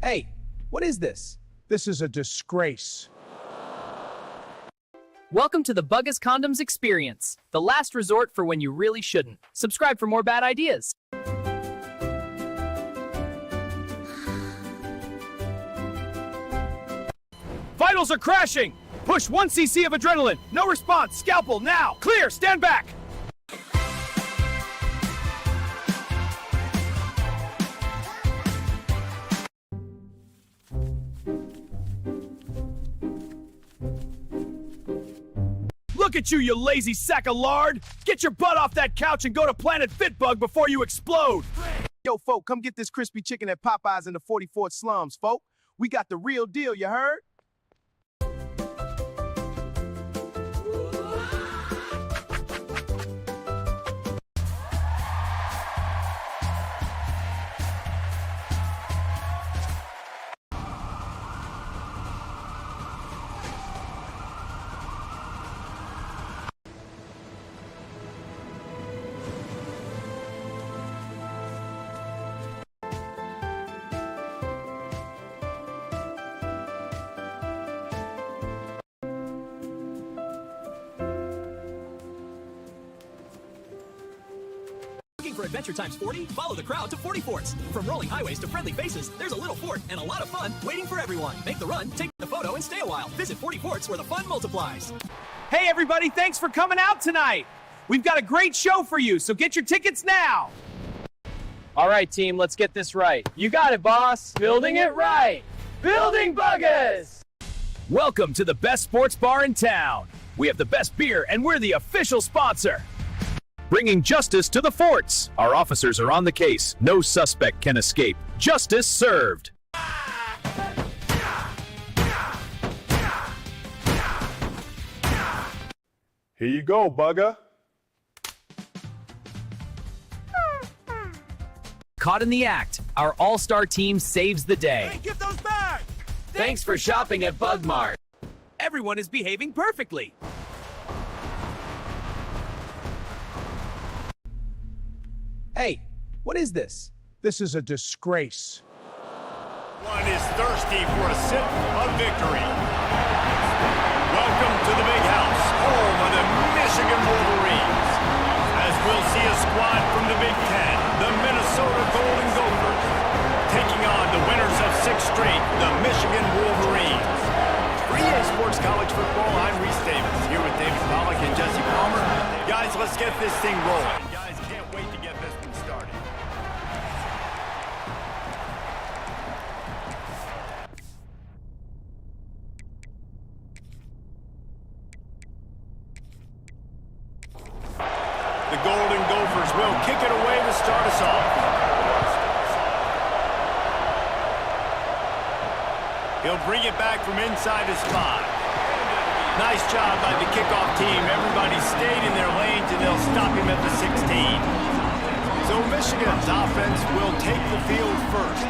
Hey, what is this? This is a disgrace. Welcome to the Buggus Condoms experience, the last resort for when you really shouldn't. Subscribe for more bad ideas. Vitals are crashing! Push 1 cc of adrenaline. No response. Scalpel now. Clear. Stand back. Look at you, you lazy sack of lard! Get your butt off that couch and go to Planet Fitbug before you explode! Yo, folk, come get this crispy chicken at Popeyes in the 44th slums, folk. We got the real deal, you heard? For adventure times 40, follow the crowd to 40 forts. From rolling highways to friendly faces, there's a little fort and a lot of fun waiting for everyone. Make the run, take the photo, and stay a while. Visit 40 forts where the fun multiplies. Hey, everybody, thanks for coming out tonight. We've got a great show for you, so get your tickets now. All right, team, let's get this right. You got it, boss. Building it right. Building Buggers! Welcome to the best sports bar in town. We have the best beer, and we're the official sponsor. Bringing justice to the forts. Our officers are on the case. No suspect can escape. Justice served. Here you go, bugger. Caught in the act, our all-star team saves the day. Hey, give those back! Thanks for shopping at Bug Mart. Everyone is behaving perfectly. Hey, what is this? This is a disgrace. One is thirsty for a sip of victory. Welcome to the big house, home of the Michigan Wolverines. As we'll see a squad from the Big Ten, the Minnesota Golden Gophers, taking on the winners of 6 straight, the Michigan Wolverines. For EA Sports College Football, I'm Reese Davis, here with David Pollack and Jesse Palmer. Guys, let's get this thing rolling. Guys, can't wait to get this one started. The Golden Gophers will kick it away to start us off. He'll bring it back from inside his 5. Nice job by the kickoff team. Everybody stayed in their lanes, and they'll stop him at the 16. So Michigan's offense will take the field first.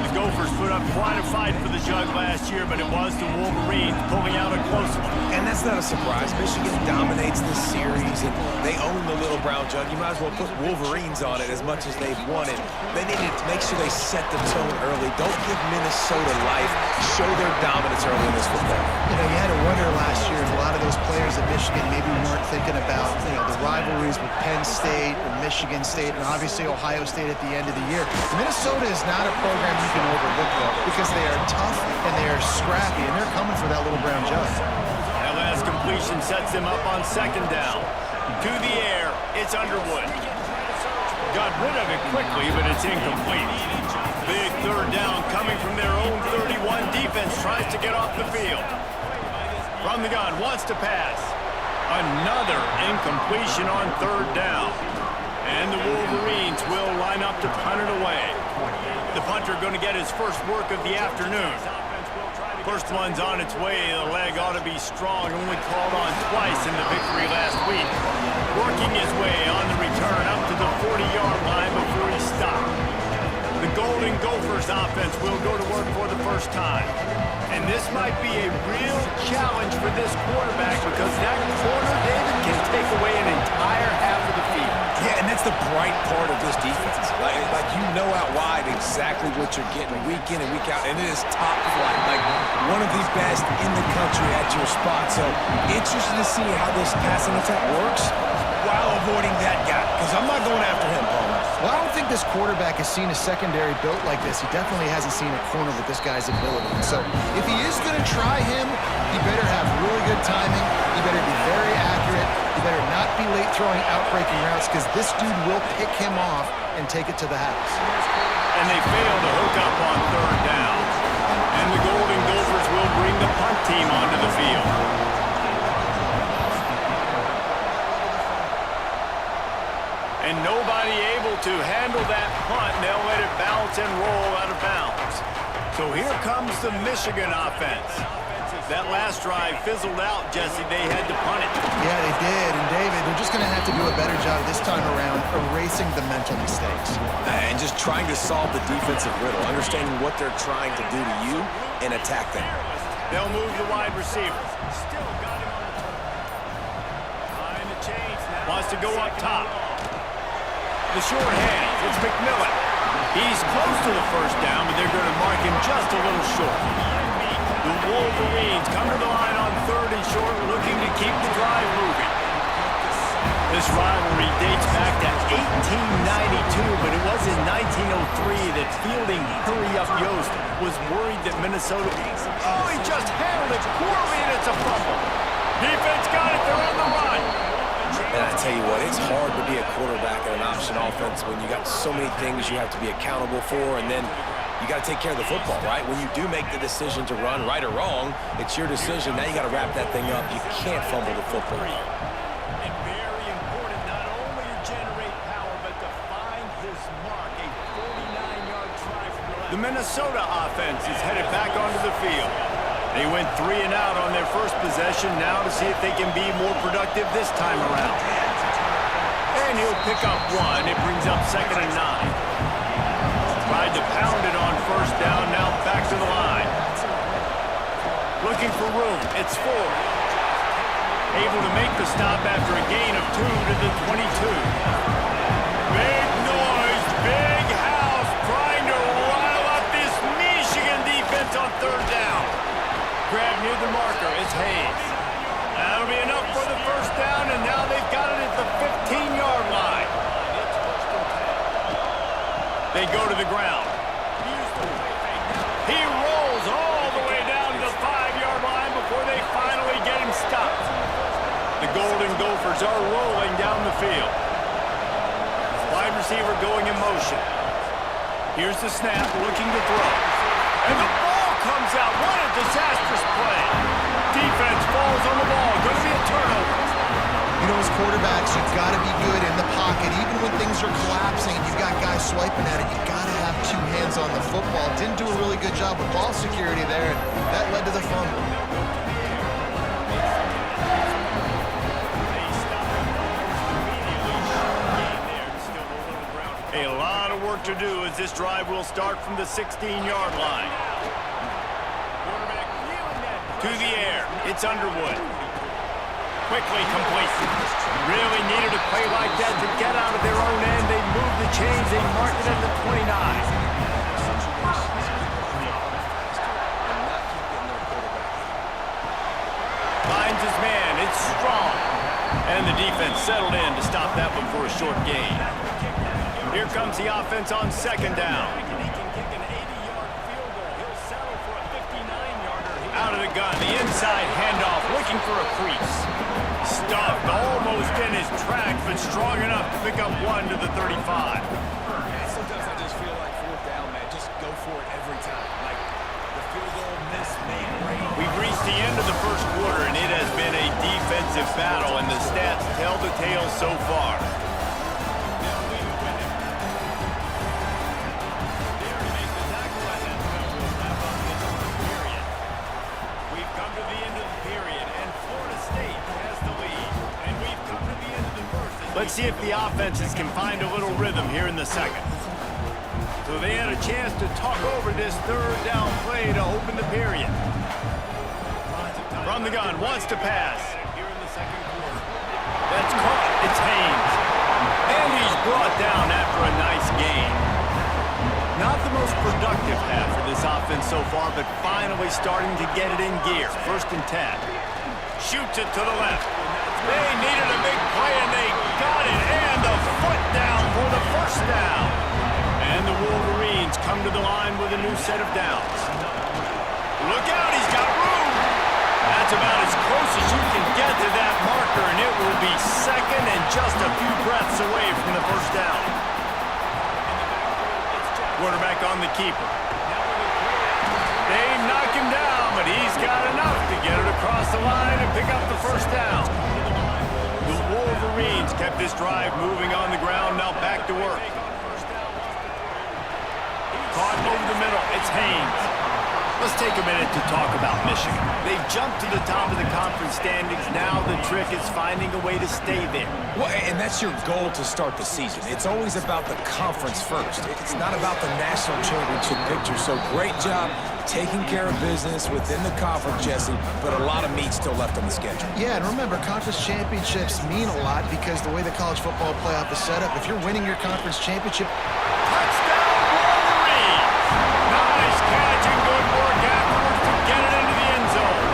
The Gophers put up quite a fight for the jug last year, but it was the Wolverines pulling out a close one. And that's not a surprise. Michigan dominates this series, and they own the little brown jug. You might as well put Wolverines on it as much as they've won it. They need to make sure they set the tone early. Don't give Minnesota life. Show their dominance early in this football. You know, you had to wonder last year if a lot of those players at Michigan maybe weren't thinking about, you know, the rivalries with Penn State and Michigan State and obviously Ohio State at the end of the year. Minnesota is not a program you can overlook, though, because they are tough and they are scrappy, and they're coming for that little brown jug. That last completion sets them up on 2nd down. To the air, it's Underwood. Got rid of it quickly, but it's incomplete. Big 3rd down coming from their own 31. Defense tries to get off the field. From the gun, wants to pass. Another incompletion on 3rd down. And the Wolverines will line up to punt it away. The punter going to get his first work of the afternoon. First one's on its way. The leg ought to be strong. Only called on twice in the victory last week. Working his way on the return up to the 40-yard line before he stopped. The Golden Gophers offense will go to work for the first time. And this might be a real challenge for this quarterback because that corner, David, can take away an entire half of the field. Yeah, and that's the bright part of this defense. Like you know out wide exactly what you're getting week in and week out, and it is top flight. Like one of the best in the country at your spot. So interested to see how this passing attack works while avoiding that guy, because I'm not going after him, Palmer. Well, I don't think this quarterback has seen a secondary built like this. He definitely hasn't seen a corner with this guy's ability. And so if he is going to try him, he better have really good timing. He better be very accurate. He better not be late throwing outbreaking routes because this dude will pick him off and take it to the house. And they fail to hook up on 3rd down. And the Golden Gophers will bring the punt team onto the field. And nobody able to handle that punt. They'll let it bounce and roll out of bounds. So here comes the Michigan offense. That last drive fizzled out, Jesse. They had to punt it. Yeah, they did. And David, they're just going to have to do a better job this time around erasing the mental mistakes. And just trying to solve the defensive riddle, understanding what they're trying to do to you and attack them. They'll move the wide receiver. Still got him on the turn. Behind the chains now. Wants to go up top. The short hands. It's McMillan. He's close to the 1st down, but they're going to mark him just a little short. The Wolverines come to the line on 3rd and short, looking to keep the drive moving. This rivalry dates back to 1899 fielding hurry-up Yost was worried that Minnesota... Oh, he just handled it poorly, and it's a fumble. Defense got it. They're on the run. And I tell you what, it's hard to be a quarterback in an option offense when you got so many things you have to be accountable for, and then you got to take care of the football, right? When you do make the decision to run, right or wrong, it's your decision. Now you got to wrap that thing up. You can't fumble the football. And very important, not only to generate power, but to find his mark. A 49-yard try from the left. The Minnesota offense is headed back onto the field. They went 3 and out on their first possession, now to see if they can be more productive this time around. And he'll pick up 1. It brings up 2nd and 9. Tried to pound it on first down, now back to the line. Looking for room, it's Ford. Able to make the stop after a gain of 2 to the 22. Big noise, big house, trying to rile up this Michigan defense on 3rd down. Grab near the marker, it's Hayes. That'll be enough for the first down, and now they've got it at the 15-yard line. They go to the ground. He rolls all the way down to the 5-yard line before they finally get him stopped. The Golden Gophers are rolling down the field. Wide receiver going in motion. Here's the snap, looking to throw. And the ball comes out. What a disastrous play. Defense falls on the ball. Going to be a turnover. You know, as quarterbacks, you've got to be good in the pocket. Even when things are collapsing and you've got guys swiping at it, you've got to have 2 hands on the football. Didn't do a really good job with ball security there, and that led to the fumble. A lot of work to do as this drive will start from the 16-yard line. To the air, it's Underwood. Quickly complete. Really needed a play like that to get out of their own end. They moved the chains. They marked it at the 29. Finds his man. It's Strong. And the defense settled in to stop that one for a short gain. Here comes the offense on 2nd down. Out of the gun, the inside handoff, looking for a crease. Stuffed almost in his tracks, but strong enough to pick up 1 to the 35. Sometimes I just feel like 4th down, man. Just go for it every time. Like the field goal miss made great. We've reached the end of the first quarter, and it has been a defensive battle, and the stats tell the tale so far. Let's see if the offenses can find a little rhythm here in the second. So they had a chance to talk over this 3rd down play to open the period. From the gun, wants to pass. That's caught. It's Haynes. And he's brought down after a nice gain. Not the most productive half for this offense so far, but finally starting to get it in gear. 1st and 10. Shoots it to the left. They needed a big play, and they got it. And the foot down for the first down. And the Wolverines come to the line with a new set of downs. Look out, he's got room. That's about as close as you can get to that marker, and it will be 2nd and just a few breaths away from the first down. Quarterback on the keeper. They knock him down, but he's got enough to get it across the line and pick up the first down. The Wolverines kept this drive moving on the ground, now back to work. Caught over the middle, it's Haynes. Let's take a minute to talk about Michigan. They've jumped to the top of the conference standings. Now the trick is finding a way to stay there. Well, and that's your goal to start the season. It's always about the conference first. It's not about the national championship picture. So great job taking care of business within the conference, Jesse, but a lot of meat still left on the schedule. Yeah, and remember, conference championships mean a lot because the way the college football playoff is set up, if you're winning your conference championship... Touchdown, Wolverines! Nice catch and good work afterwards to get it into the end zone.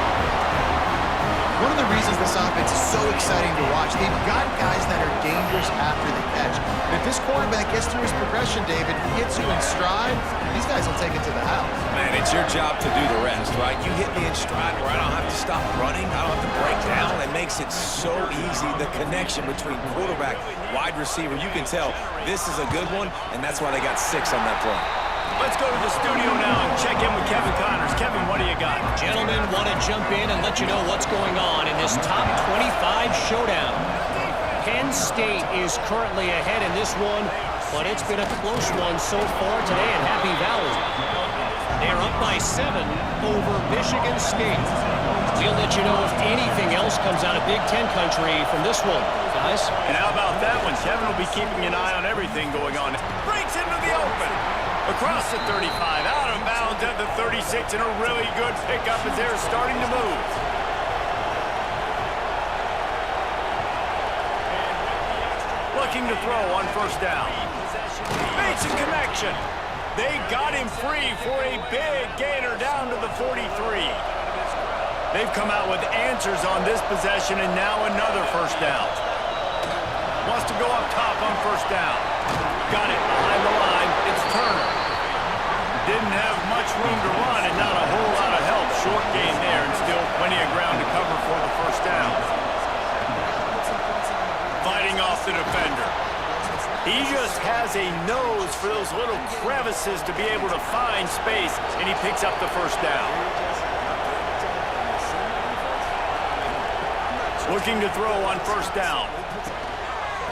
One of the reasons this offense is so exciting to watch. They've got guys that are dangerous after the catch. And if this quarterback gets through his progression, David, hits you in stride, these guys will take it to the house. Man, it's your job to do the rest, right? You hit me in stride where I don't have to stop running. I don't have to break down. It makes it so easy, the connection between quarterback, wide receiver. You can tell this is a good one, and that's why they got 6 on that play. Let's go to the studio now and check in with Kevin Connors. Kevin, what do you got? Gentlemen, want to jump in and let you know what's going on in this top 25 showdown. Penn State is currently ahead in this one, but it's been a close one so far today in Happy Valley. They're up by 7 over Michigan State. We'll let you know if anything else comes out of Big Ten country from this one, guys. And how about that one? Kevin will be keeping an eye on everything going on. Breaks into the open. Across the 35, out of bounds at the 36, and a really good pickup as they're starting to move. Looking to throw on first down. Makes a connection. They got him free for a big gainer down to the 43. They've come out with answers on this possession, and now another first down. Wants to go up top on first down. Got it behind the line. It's Turner. Didn't have much room to run and not a whole lot of help. Short gain there and still plenty of ground to cover for the first down. Fighting off the defender. He just has a nose for those little crevices to be able to find space, and he picks up the first down. Looking to throw on first down.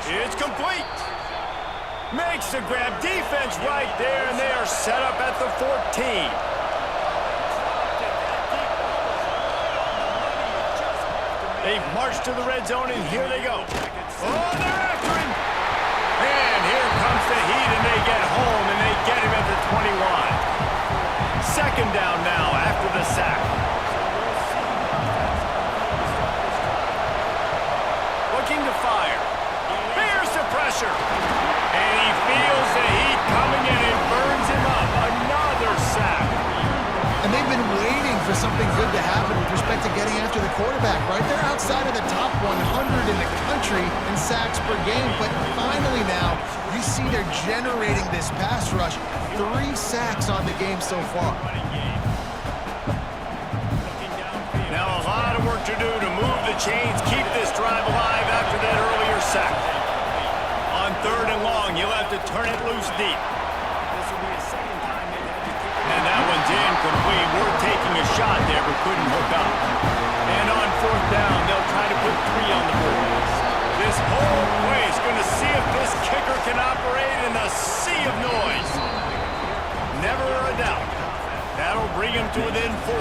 It's complete. Makes the grab. Defense right there, and they are set up at the 14. They've marched to the red zone, and here they go. Oh, they're after him. And here comes the heat, and they get home, and they get him at the 21. Second down now after the sack. Looking to fire. Bears the pressure. And he feels the heat coming in and burns him up. Another sack. And they've been waiting for something good to happen with respect to getting after the quarterback, right? They're outside of the top 100 in the country in sacks per game, but finally now you see they're generating this pass rush. 3 sacks on the game so far. Now a lot of work to do to move the chains, keep this drive alive after that earlier sack. On 3rd and long, you'll have to turn it loose deep. And that one's incomplete. We're taking a shot there, but couldn't hook up. And on 4th down, they'll try to put 3 on the board. This whole play is going to see if this kicker can operate in the sea of noise. Never a doubt. That'll bring him to within 4.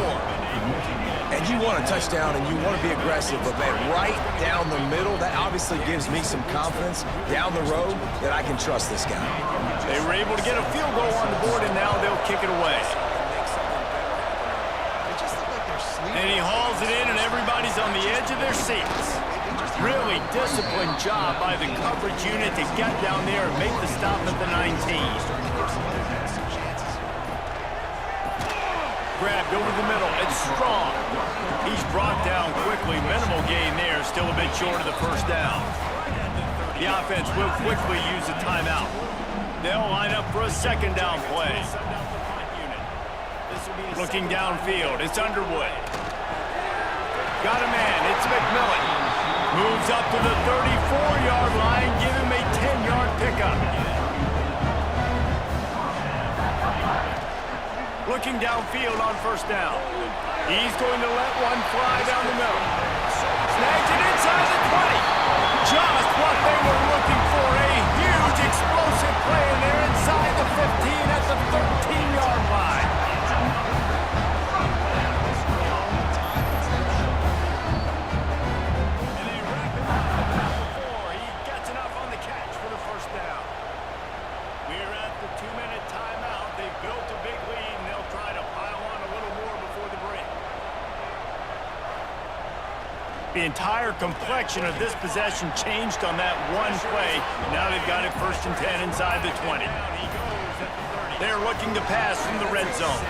And you want a touchdown and you want to be aggressive, but man, right down the middle, that obviously gives me some confidence down the road that I can trust this guy. They were able to get a field goal on the board, and now they'll kick it away. And he hauls it in, and everybody's on the edge of their seats. Really disciplined job by the coverage unit to get down there and make the stop at the 19. Grabbed over the middle. It's Strong. He's brought down quickly. Minimal gain there. Still a bit short of the first down. The offense will quickly use a timeout. They'll line up for a second down play. Looking downfield. It's Underwood. Got a man. It's McMillan. Moves up to the 34-yard line. Give him a 10-yard pickup. Looking downfield on first down. He's going to let one fly down the middle. Snags it inside the 20. Just what they were looking for. A huge explosive play, and they're inside the 15 at the 13-yard line. And they wrap it up at 4. He gets enough on the catch for the first down. We're at the 2-minute timeout. They've built a big lead, and they'll try to pile on a little more before the break. The entire complexion of this possession changed on that one play. Now they've got it 1st and 10 inside the 20. They're looking to pass from the red zone.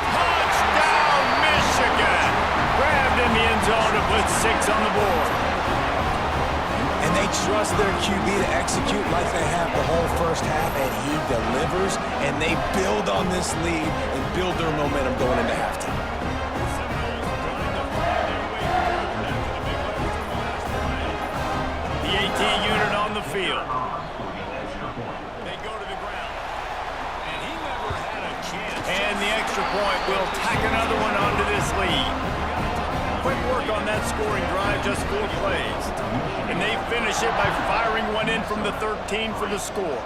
Touchdown, Michigan! Grabbed in the end zone to put 6 on the board. And they trust their QB to execute like they have the whole first half, and he delivers, and they build on this lead and build their momentum going into halftime. The AT unit on the field. They go to the ground. And he never had a chance. And the extra point will tack another one onto this lead. Quick work on that scoring drive, just 4 plays. And they finish it by firing one in from the 13 for the score.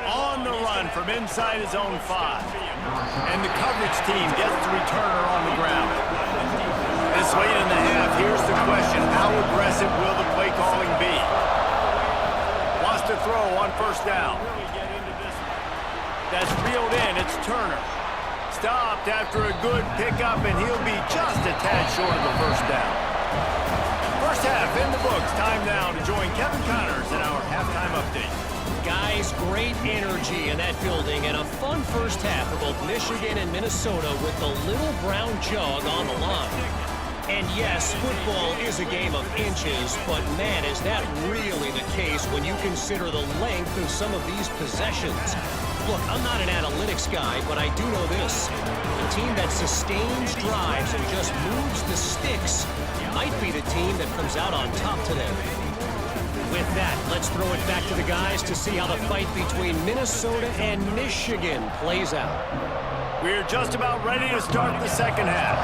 On the run from inside his own 5. And the coverage team gets the returner on the ground. This late in the half, here's the question. How aggressive will the play calling be? Wants to throw on first down. That's reeled in. It's Turner. Stopped after a good pickup, and he'll be just a tad short of the first down. First half in the books. Time now to join Kevin Connors in our halftime update. Guys, great energy in that building and a fun first half for both Michigan and Minnesota with the little brown jug on the line. And yes, football is a game of inches, but man, is that really the case when you consider the length of some of these possessions. Look, I'm not an analytics guy, but I do know this. A team that sustains drives and just moves the sticks might be the team that comes out on top today. With that, let's throw it back to the guys to see how the fight between Minnesota and Michigan plays out. We're just about ready to start the second half.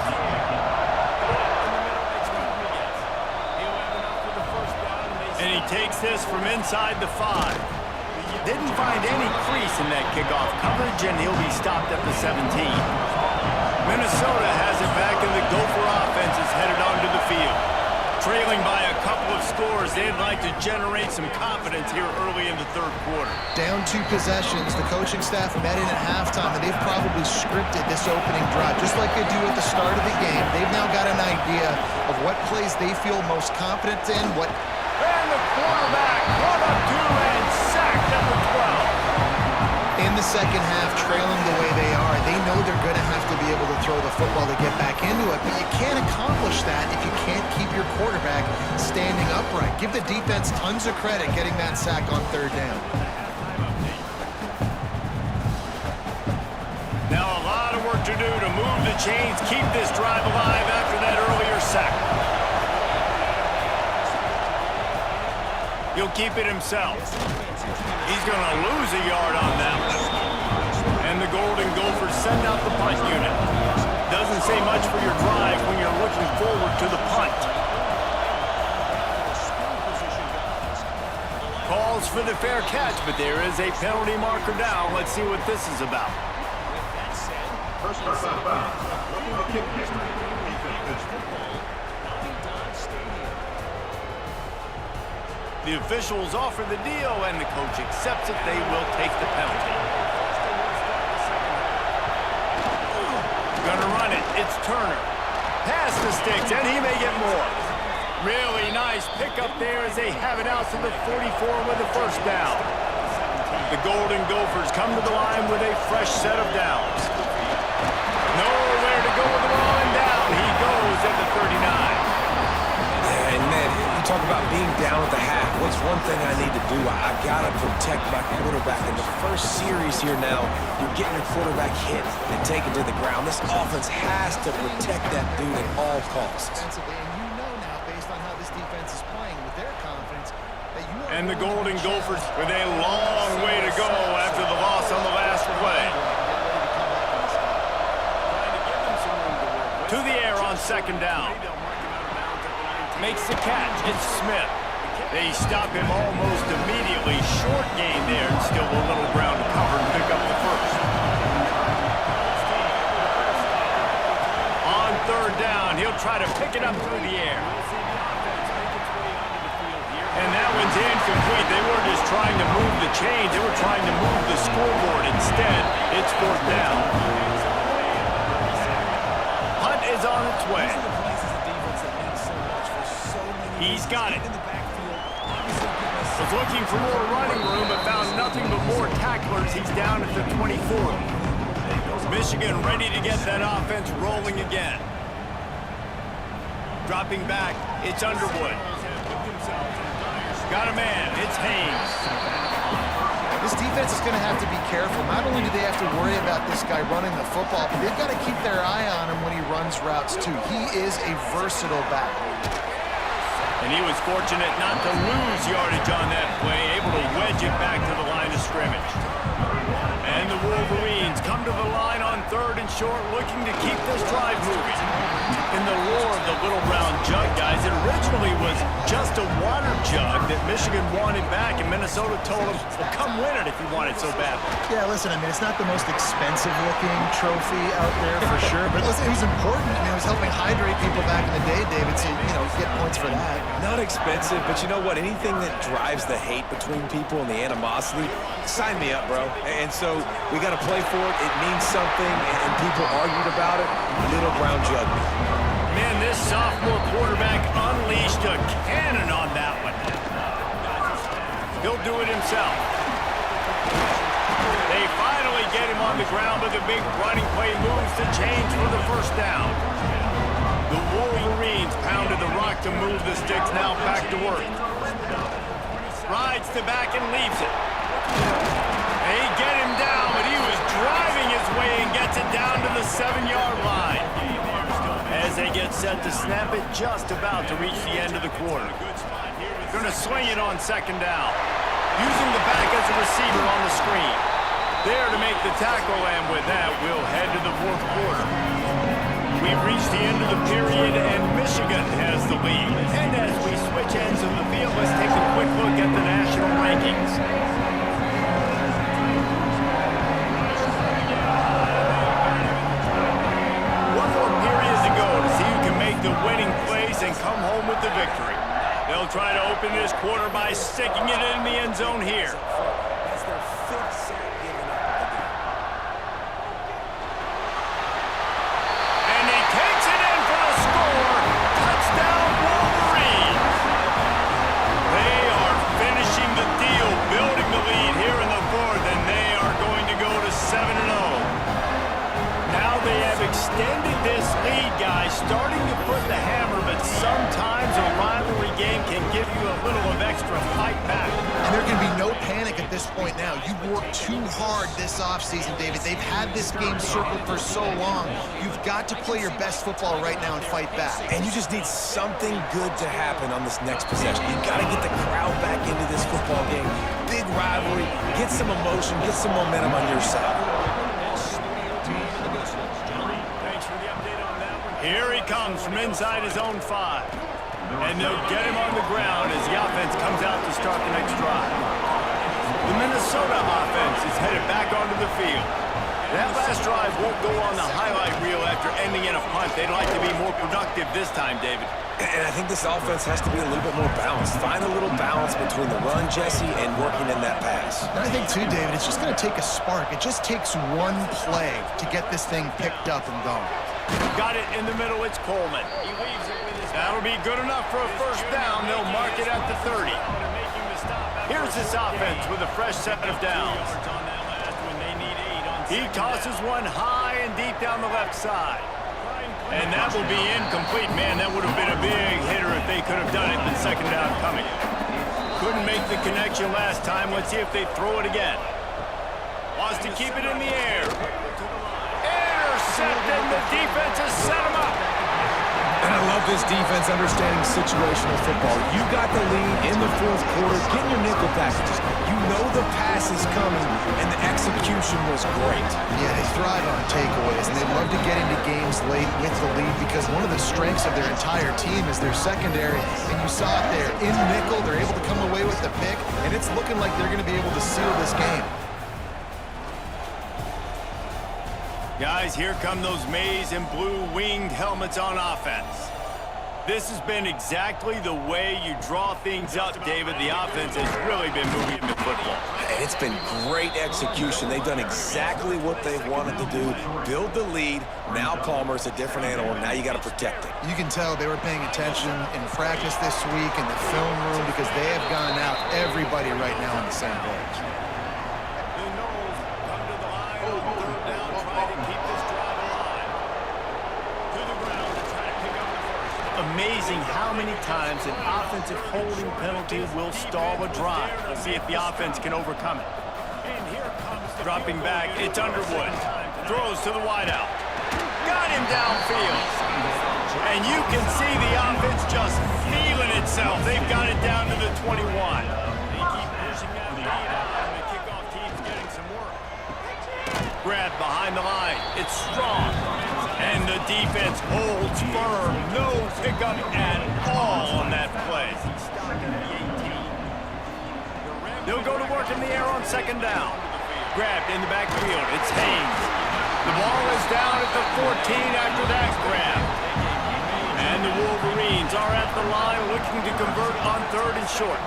And he takes this from inside the 5. Didn't find any crease in that kickoff coverage, and he'll be stopped at the 17. Minnesota has it back, and the Gopher offense is headed onto the field. Trailing by a couple of scores, they'd like to generate some confidence here early in the third quarter. Down 2 possessions, the coaching staff met in at halftime, and they've probably scripted this opening drive. Just like they do at the start of the game, they've now got an idea of what plays they feel most confident in, what... And the quarterback brought up 2 and sacked at the 12. In the second half, trailing the way they are, they know they're going to have to be able to throw the football to get back into it, but you can't accomplish that if you can't keep your quarterback standing upright. Give the defense tons of credit getting that sack on 3rd down. Now a lot of work to do to move the chains, keep this drive alive after that earlier sack. He'll keep it himself. He's going to lose a yard on that one. And the Golden Gophers send out the punt unit. Doesn't say much for your drive when you're looking forward to the punt. Calls for the fair catch, but there is a penalty marker down. Let's see what this is about. The officials offer the deal, and the coach accepts it. They will take the penalty. Gonna run it. It's Turner. Pass the sticks, and he may get more. Really nice pickup there as they have it out to the 44 with the first down. The Golden Gophers come to the line with a fresh set of downs. Nowhere to go with the ball, and down he goes at the 39. And man, you talk about being down at the half. What's one thing I need to do? I got to protect my quarterback. In the first series here now, you're getting your quarterback hit and taken to the ground. This offense has to protect that dude at all costs. And you know now, based on how this defense is playing, with their confidence, that you are... And the Golden Gophers with a long way to go after the loss on the last play. To the air on 2nd down. Makes the catch. It's Smith. They stop him almost immediately. Short gain there, and still a little ground to cover and pick up the first. On 3rd down, he'll try to pick it up through the air. And that one's incomplete. They weren't just trying to move the chains. They were trying to move the scoreboard instead. It's 4th down. Hunt is on its way. He's got it. Was looking for more running room, but found nothing but more tacklers. He's down at the 24. Michigan ready to get that offense rolling again. Dropping back, it's Underwood. Got a man, it's Haynes. This defense is going to have to be careful. Not only do they have to worry about this guy running the football, but they've got to keep their eye on him when he runs routes, too. He is a versatile back. And he was fortunate not to lose yardage on that play, able to wedge it back to the line of scrimmage. And the Wolverines come to the line on 3rd and short, looking to keep this drive moving. In the lore of the little round jug, guys, it originally was just a water jug that Michigan wanted back, and Minnesota told them, well, come win it if you want it so bad. Yeah, listen, I mean, it's not the most expensive-looking trophy out there for sure, but listen, it was important. I mean, it was helping hydrate people back in the day, David, so, you know, get points for that. Not expensive, but you know what? Anything that drives the hate between people and the animosity, sign me up, bro. And so we got to play for it. It means something, and people argued about it. Little brown jug. Man, this sophomore quarterback unleashed a cannon on that one. He'll do it himself. They finally get him on the ground, but the big running play moves the chains for the first down. The Wolverines pounded the rock to move the sticks, now back to work. Rides to back and leaves it. They get him down, but he was driving his way and gets it down to the 7-yard line. As they get set to snap it, just about to reach the end of the quarter. Going to swing it on 2nd down. Using the back as a receiver on the screen. There to make the tackle, and with that, we'll head to the 4th quarter. We've reached the end of the period, and Michigan has the lead. And as we switch ends of the field, let's take a quick look at the national rankings. The winning plays and come home with the victory. They'll try to open this quarter by sticking it in the end zone here. That's their 5th sack given up. And he takes it in for the score. Touchdown, Wolverines. They are finishing the deal, building the lead here in the 4th, and they are going to go to 7-0. Now they have extended this lead, guys, starting to put the hammer, but sometimes a rivalry game can give you a little of extra fight back. And there can be no panic at this point now. You worked too hard this offseason, David. They've had this game circled for so long. You've got to play your best football right now and fight back. And you just need something good to happen on this next possession. You got to get the crowd back into this football game. Big rivalry. Get some emotion. Get some momentum on your side. Here he comes from inside his own 5. And they'll get him on the ground as the offense comes out to start the next drive. The Minnesota offense is headed back onto the field. That last drive won't go on the highlight reel after ending in a punt. They'd like to be more productive this time, David. And I think this offense has to be a little bit more balanced. Find a little balance between the run, Jesse, and working in that pass. And I think, too, David, it's just going to take a spark. It just takes one play to get this thing picked up and going. Got it in the middle, it's Coleman. That'll be good enough for a first down. They'll mark it at the 30. Here's this offense with a fresh set of downs. He tosses one high and deep down the left side. And that will be incomplete. Man, that would have been a big hitter if they could have done it, but 2nd down coming. Couldn't make the connection last time. Let's see if they throw it again. Wants to keep it in the air. Intercepted. The defense has set him up. And I love this defense understanding situational football. You got the lead in the 4th quarter. Get your nickel packages. You know the pass is coming, and the execution was great. Yeah, they thrive on takeaways, and they love to get into games late with the lead because one of the strengths of their entire team is their secondary, and you saw it there. In nickel, they're able to come away with the pick, and it's looking like they're going to be able to seal this game. Guys, here come those maize and blue winged helmets on offense. This has been exactly the way you draw things up, David. The offense has really been moving the football. And it's been great execution. They've done exactly what they wanted to do. Build the lead. Now Palmer's a different animal. Now you got to protect it. You can tell they were paying attention in practice this week in the film room because they have gone out everybody right now on the same page. The Knowles come to the line on 3rd down, trying to keep this drive alive. To the ground to try to pick up the first. amazing how many times an offensive holding penalty will stall a drive. We'll see if the offense can overcome it. Dropping back, it's Underwood. Throws to the wideout. Got him downfield. And you can see the offense just feeling itself. They've got it down to the 21. They keep pushing that lead out, and the kickoff team's getting some work. Grab behind the line. It's strong. And the defense holds firm. No pickup at all on that play. They'll go to work in the air on second down. Grabbed in the backfield. It's Haynes. The ball is down at the 14 after that grab. And the Wolverines are at the line looking to convert on third and short.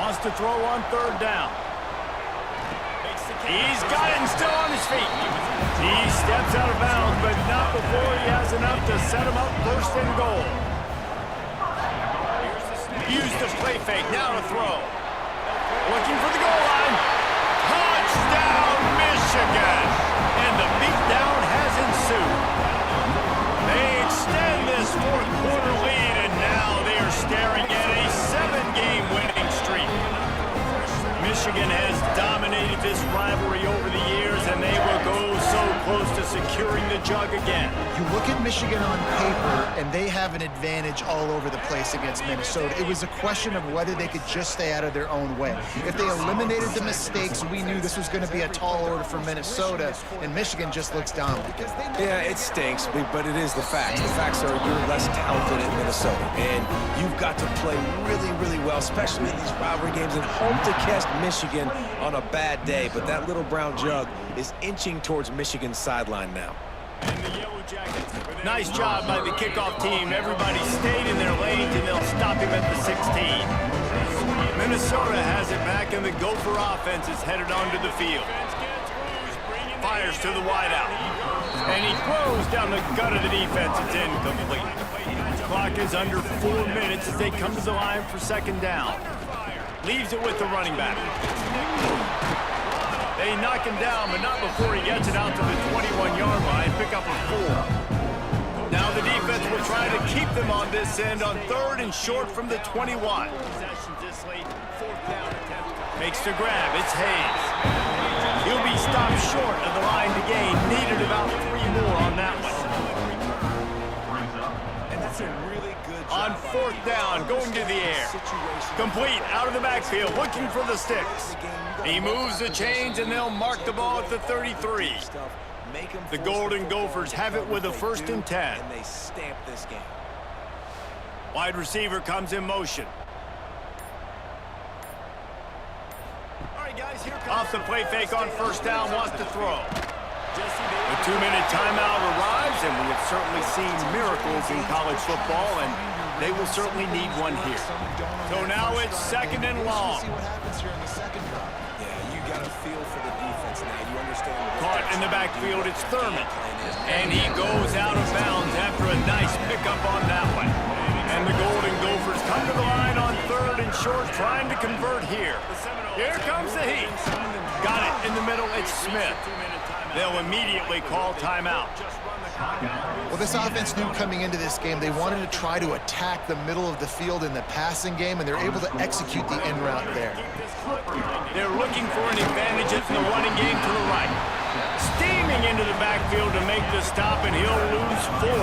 Wants to throw on third down. He's got it and still on his feet. He steps out of bounds, but not before he has enough to set him up first and goal. Use the play fake, now to throw. Looking for the goal line. Touchdown, Michigan! And the beatdown has ensued. They extend this fourth quarter lead, and now they are staring at a 7-game winning streak. Michigan has dominated this rivalry over the years, and they will go so close to securing the jug again. You look at Michigan on paper, and they have an advantage all over the place against Minnesota. It was a question of whether they could just stay out of their own way. If they eliminated the mistakes, we knew this was going to be a tall order for Minnesota, and Michigan just looks dominant. Yeah, it stinks, but it is the facts. The facts are you're less talented in Minnesota, and you've got to play really, really well, especially in these rivalry games, and home to catch Michigan on a bad day. But that little brown jug is inching towards Michigan's sideline now. And the Yellow Jackets. Nice job by the kickoff team. Everybody stayed in their lanes, and they'll stop him at the 16. Minnesota has it back, and the Gopher offense is headed onto the field. Fires to the wideout. And he throws down the gut of the defense. It's incomplete. The clock is under 4 minutes as they come to the line for second down. Leaves it with the running back. They knock him down, but not before he gets it out to the 21-yard line. Pick up a 4. Now the defense will try to keep them on this end on third and short from the 21. Makes the grab. It's Hayes. He'll be stopped short of the line to gain. Needed about 3 more on that one. And that's a really good job. On fourth down, going to the air. Complete, out of the backfield, looking for the sticks. He moves the chains, and they'll mark the ball at the 33. The Golden Gophers have it with a 1st and 10. And they stamp this game. Wide receiver comes in motion. All right, guys, here comes. Off the play fake on first down, wants to throw. A 2-minute timeout arrives, and we have certainly seen miracles in college football, and they will certainly need one here. So now it's second and long. Yeah, you got a feel for the defense now. You understand. Caught in the backfield, it's Thurman. And he goes out of bounds after a nice pickup on that one. And the Golden Gophers come to the line on third and short, trying to convert here. Here comes the heat. Got it in the middle, it's Smith. They'll immediately call timeout. Well, this offense knew coming into this game they wanted to try to attack the middle of the field in the passing game, and they're able to execute the in route there. They're looking for an advantage in the running game to the right. Steaming into the backfield to make the stop, and he'll lose 4.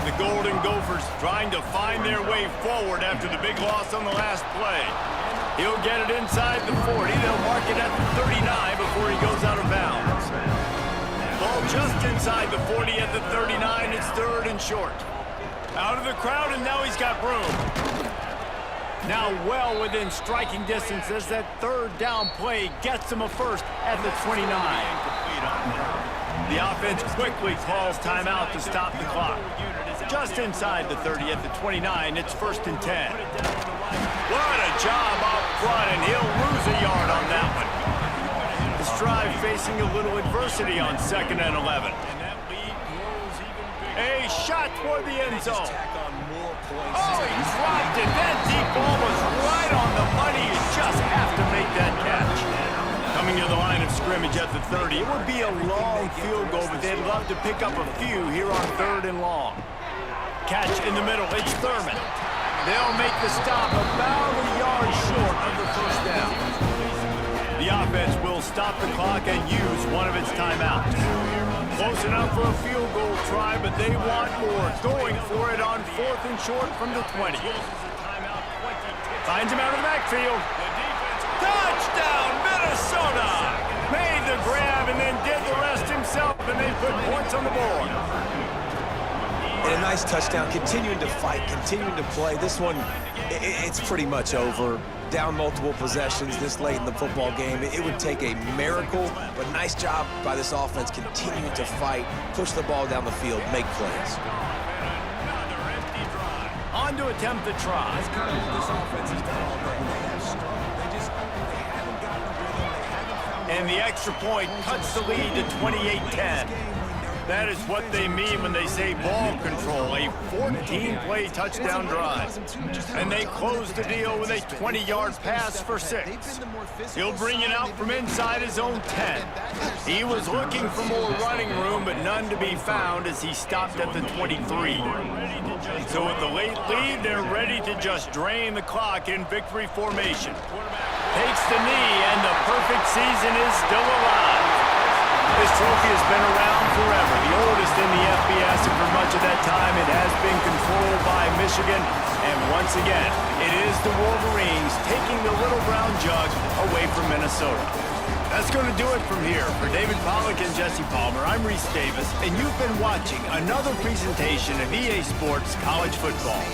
The Golden Gophers trying to find their way forward after the big loss on the last play. He'll get it inside the 40. They'll mark it at the 39 before he goes out of bounds. Ball just inside the 40 at the 39. It's third and short. Out of the crowd, and now he's got room. Now well within striking distance as that third down play gets him a first at the 29. The offense quickly calls timeout to stop the clock. Just inside the 30 at the 29. It's 1st and 10. What a job up front, and he'll lose a yard on that one. The Strive facing a little adversity on 2nd and 11. A shot toward the end zone. Oh, he dropped it. That deep ball was right on the money. You just have to make that catch. Coming to the line of scrimmage. scrimmage at the 30. It would be a long field goal, but they'd love to pick up a few here on 3rd and long. Catch in the middle. It's Thurman. They'll make the stop about a yard short of the first down. The offense will stop the clock and use one of its timeouts. Close enough for a field goal try, but they want more. Going for it on 4th and short from the 20. Finds him out of the backfield. Touchdown, Minnesota! Made the grab and then did the rest himself, and they put points on the board. And a nice touchdown, continuing to fight, continuing to play. This one, it's pretty much over. Down multiple possessions this late in the football game. It would take a miracle, but nice job by this offense continuing to fight, push the ball down the field, make plays. On to attempt the try. That's kind of what this offense has done all day. They have strong. They haven't gotten the rhythm. They haven't found. And the extra point cuts the lead to 28-10. That is what they mean when they say ball control, a 14-play touchdown drive. And they close the deal with a 20-yard pass for 6. He'll bring it out from inside his own 10. He was looking for more running room, but none to be found as he stopped at the 23. So with the late lead, they're ready to just drain the clock in victory formation. Takes the knee, and the perfect season is still alive. This trophy has been around forever, the oldest in the FBS, and for much of that time it has been controlled by Michigan. And once again, it is the Wolverines taking the little brown jug away from Minnesota. That's going to do it from here. For David Pollack and Jesse Palmer, I'm Reese Davis, and you've been watching another presentation of EA Sports College Football.